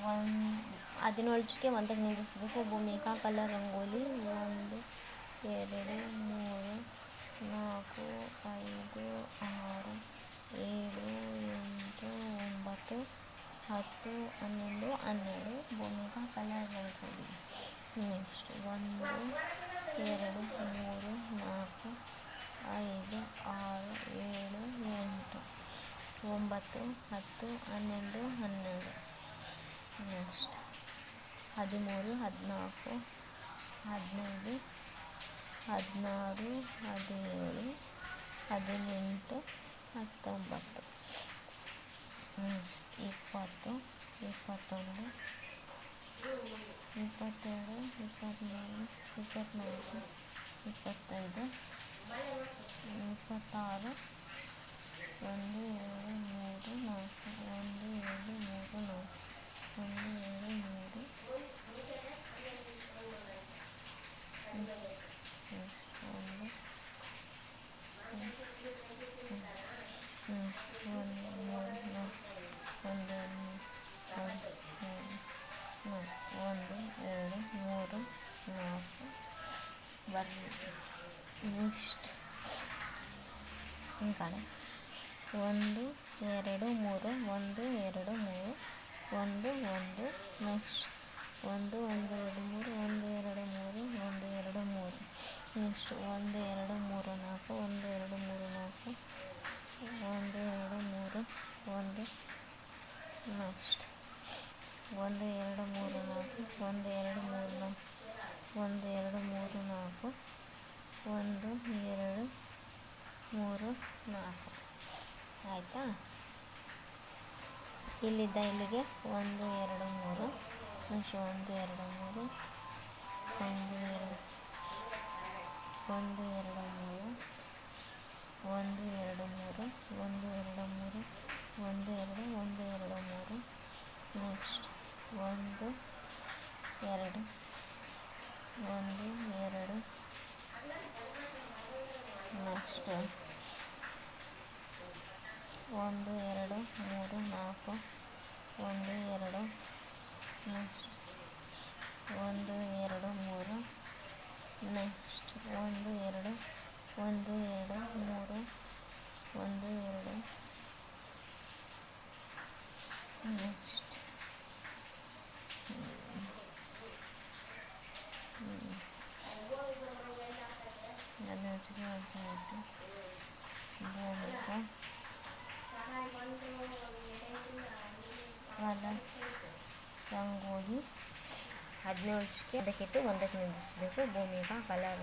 17ಕ್ಕೆ ಒಂದಕ್ಕೆ ನಿಲ್ಲಿಸಬೇಕು. Bhoomika colour rangoli 1 2 3 4 5 6 7 8 9 10 11 12 Bhoomika colour rangoli. Next 1 2 3 4 5 6 7 8 9 10 11 12. Next 13 14 15 16 17 18 19. Next 20 21 22 23 24 25 26 1 2 3 4 1 2 3 4 1 2 3 4 ಬರ್ರಿ. ನೆಕ್ಸ್ಟ್ ಈ ಕಡೆ 1 2 3 1 2 3 1 1. ನೆಕ್ಸ್ಟ್ 1 1 2 3 1 2 3 1 2 3. ನೆಕ್ಸ್ಟ್ 1 2 3 4 1 2 3 4 1 2 3 1. ನೆಕ್ಸ್ಟ್ 1 2 3 4 1 2 3 4 1 2 3 4 1 2 3 4. ಆಯಿತಾ? ಇಲ್ಲಿದ್ದ ಇಲ್ಲಿಗೆ 1 2 3. Next 1 2 3 1 2 1 2 3 1 2 3 1 2 3 1 2 1 2 3. Next 1 2 1 2. Next 1 2 3 4 1 2. Next 1 2 3. Next 1 2 1 2 3 1 2. Next Bhoomika colour rangoli 17ಕ್ಕೆ ಒಂದಕ್ಕೆ ನಿಲ್ಲಿಸಬೇಕು. ಭೂಮಿಕಾ ಕಲರ್